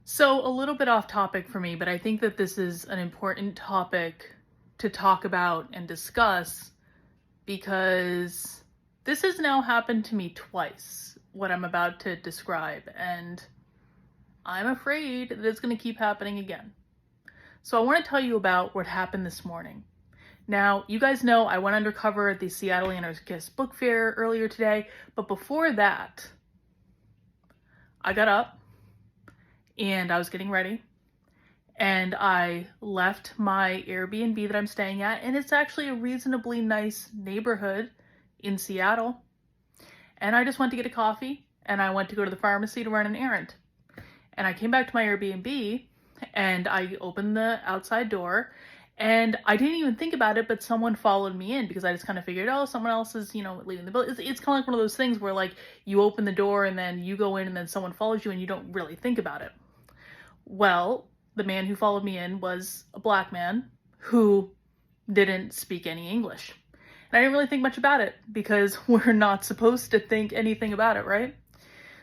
So, a little bit off topic for me, but I think that this is an important topic to talk about and discuss because this has now happened to me twice, what I'm about to describe, and I'm afraid that it's going to keep happening again. So, I want to tell you about what happened this morning. Now, you guys know I went undercover at the Seattle Anarchist Book Fair earlier today, but before that, I got up and I was getting ready, and I left my Airbnb that I'm staying at, and it's actually a reasonably nice neighborhood in Seattle. And I just went to get a coffee, and I went to go to the pharmacy to run an errand. And I came back to my Airbnb, and I opened the outside door, and I didn't even think about it, but someone followed me in because I just kind of figured, oh, someone else is, leaving the building. It's kind of like one of those things where, like, you open the door and then you go in and then someone follows you and you don't really think about it. Well, the man who followed me in was a black man who didn't speak any English. And I didn't really think much about it because we're not supposed to think anything about it, right?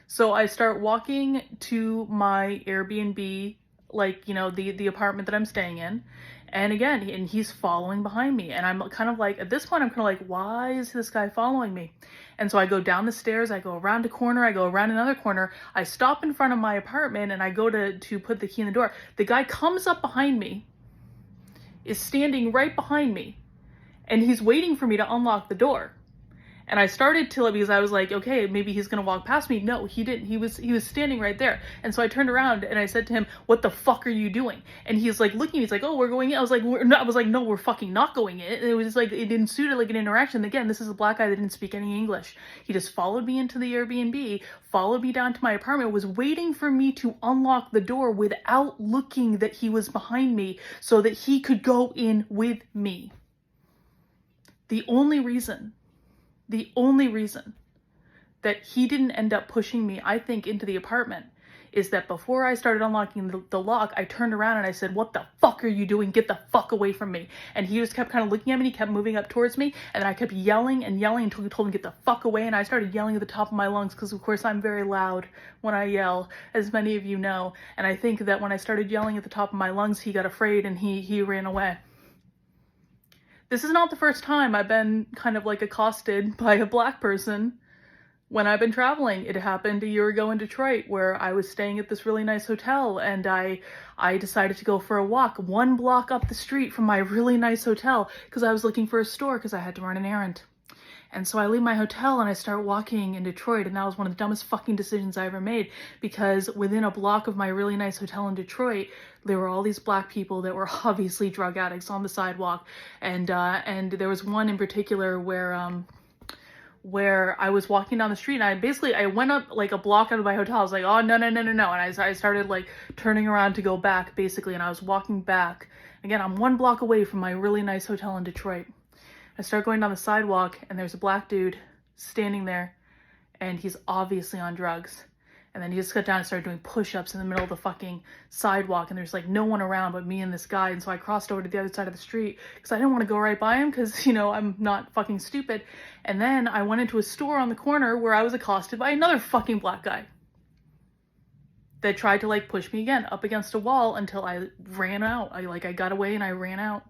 So I start walking to my Airbnb, the apartment that I'm staying in. And again, and he's following behind me. And I'm kind of like, at this point, I'm kind of like, why is this guy following me? And so I go down the stairs, I go around a corner, I go around another corner, I stop in front of my apartment, and I go to put the key in the door. The guy comes up behind me, is standing right behind me, and he's waiting for me to unlock the door. And I started to, because I was like, okay, maybe he's going to walk past me. No, he didn't. He was standing right there. And so I turned around and I said to him, what the fuck are you doing? And he's like looking, he's like, oh, we're going in. I was like, no, we're fucking not going in. And it was just like, it ensued like an interaction. Again, this is a black guy that didn't speak any English. He just followed me into the Airbnb, followed me down to my apartment, was waiting for me to unlock the door without looking that he was behind me so that he could go in with me. The only reason that he didn't end up pushing me, I think, into the apartment is that before I started unlocking the lock, I turned around and I said, what the fuck are you doing? Get the fuck away from me. And he just kept kind of looking at me, and he kept moving up towards me, and then I kept yelling and yelling until he told me to get the fuck away, and I started yelling at the top of my lungs because, of course, I'm very loud when I yell, as many of you know. And I think that when I started yelling at the top of my lungs, he got afraid and he ran away. This is not the first time I've been kind of like accosted by a black person when I've been traveling. It happened a year ago in Detroit where I was staying at this really nice hotel, and I decided to go for a walk 1 block up the street from my really nice hotel because I was looking for a store because I had to run an errand. And so I leave my hotel and I start walking in Detroit, and that was one of the dumbest fucking decisions I ever made because within a block of my really nice hotel in Detroit, there were all these black people that were obviously drug addicts on the sidewalk. And there was one in particular where I was walking down the street, and I went up like a block out of my hotel. I was like, oh, no. And I started like turning around to go back basically, and I was walking back. Again, I'm 1 block away from my really nice hotel in Detroit. I start going down the sidewalk, and there's a black dude standing there, and he's obviously on drugs. And then he just got down and started doing push-ups in the middle of the fucking sidewalk, and there's like no one around but me and this guy. And so I crossed over to the other side of the street because I didn't want to go right by him because, I'm not fucking stupid. And then I went into a store on the corner where I was accosted by another fucking black guy that tried to like push me again up against a wall until I ran out. I got away and I ran out.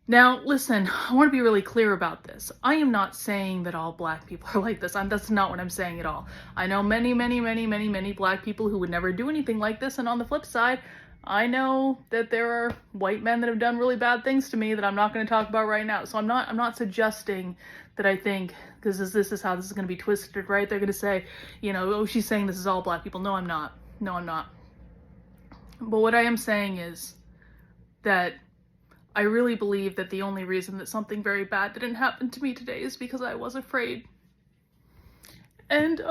Now, listen, I want to be really clear about this. I am not saying that all black people are like this. That's not what I'm saying at all. I know many black people who would never do anything like this. And on the flip side, I know that there are white men that have done really bad things to me that I'm not going to talk about right now. So I'm not suggesting that I think, because this is how this is going to be twisted, right? They're going to say, oh, she's saying this is all black people. No, I'm not. But what I am saying is that I really believe that the only reason that something very bad didn't happen to me today is because I was afraid. And,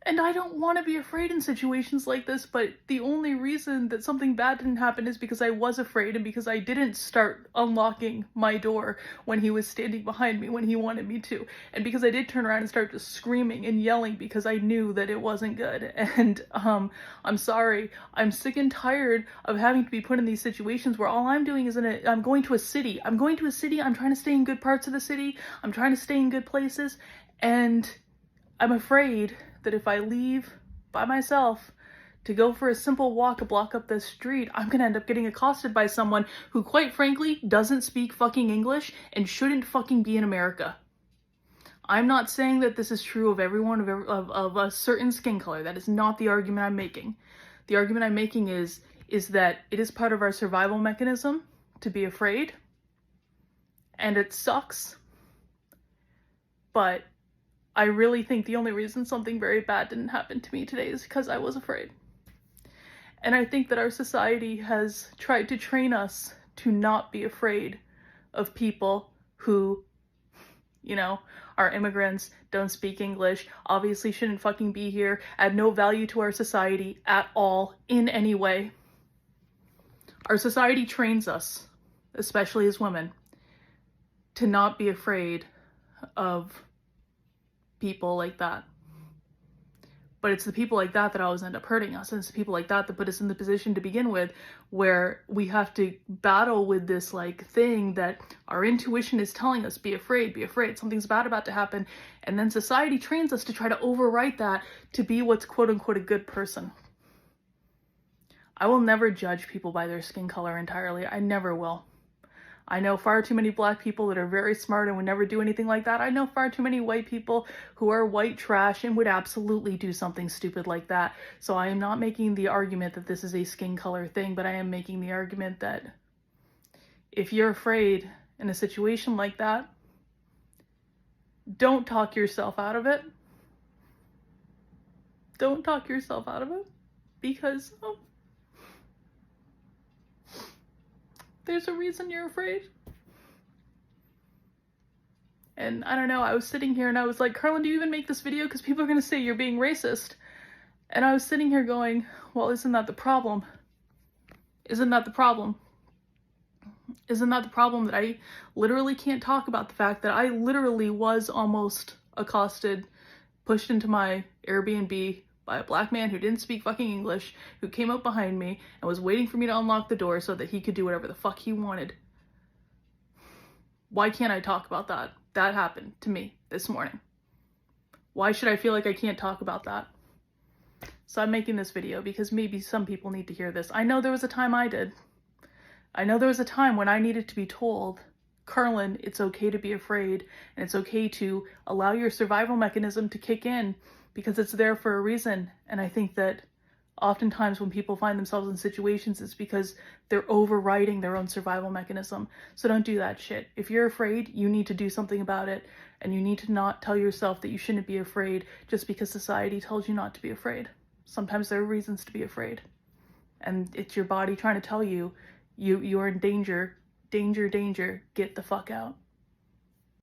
And I don't want to be afraid in situations like this, but the only reason that something bad didn't happen is because I was afraid and because I didn't start unlocking my door when he was standing behind me when he wanted me to. And because I did turn around and start just screaming and yelling because I knew that it wasn't good. And I'm sorry. I'm sick and tired of having to be put in these situations where all I'm doing is I'm going to a city. I'm going to a city. I'm trying to stay in good parts of the city. I'm trying to stay in good places. And I'm afraid that if I leave by myself to go for a simple walk a block up the street, I'm gonna end up getting accosted by someone who, quite frankly, doesn't speak fucking English and shouldn't fucking be in America. I'm not saying that this is true of everyone of a certain skin color. That is not the argument I'm making. The argument I'm making is that it is part of our survival mechanism to be afraid, and it sucks, but I really think the only reason something very bad didn't happen to me today is because I was afraid. And I think that our society has tried to train us to not be afraid of people who, are immigrants, don't speak English, obviously shouldn't fucking be here, add no value to our society at all in any way. Our society trains us, especially as women, to not be afraid of people like that. But it's the people like that that always end up hurting us, and it's the people like that that put us in the position to begin with where we have to battle with this thing that our intuition is telling us, be afraid, something's bad about to happen, and then society trains us to try to overwrite that to be what's quote unquote a good person. I will never judge people by their skin color entirely. I never will. I know far too many black people that are very smart and would never do anything like that. I know far too many white people who are white trash and would absolutely do something stupid like that. So I am not making the argument that this is a skin color thing, but I am making the argument that if you're afraid in a situation like that, don't talk yourself out of it. Don't talk yourself out of it, because there's a reason you're afraid. And I don't know, I was sitting here and I was like, Karlyn, do you even make this video? Because people are going to say you're being racist. And I was sitting here going, well, isn't that the problem? Isn't that the problem? Isn't that the problem that I literally can't talk about the fact that I literally was almost accosted, pushed into my Airbnb by a black man who didn't speak fucking English, who came up behind me and was waiting for me to unlock the door so that he could do whatever the fuck he wanted. Why can't I talk about that? That happened to me this morning. Why should I feel like I can't talk about that? So I'm making this video because maybe some people need to hear this. I know there was a time I did. I know there was a time when I needed to be told, Karlyn, it's okay to be afraid, and it's okay to allow your survival mechanism to kick in, because it's there for a reason. And I think that oftentimes when people find themselves in situations, it's because they're overriding their own survival mechanism. So don't do that shit. If you're afraid, you need to do something about it. And you need to not tell yourself that you shouldn't be afraid just because society tells you not to be afraid. Sometimes there are reasons to be afraid. And it's your body trying to tell you, you're in danger, danger, danger, get the fuck out.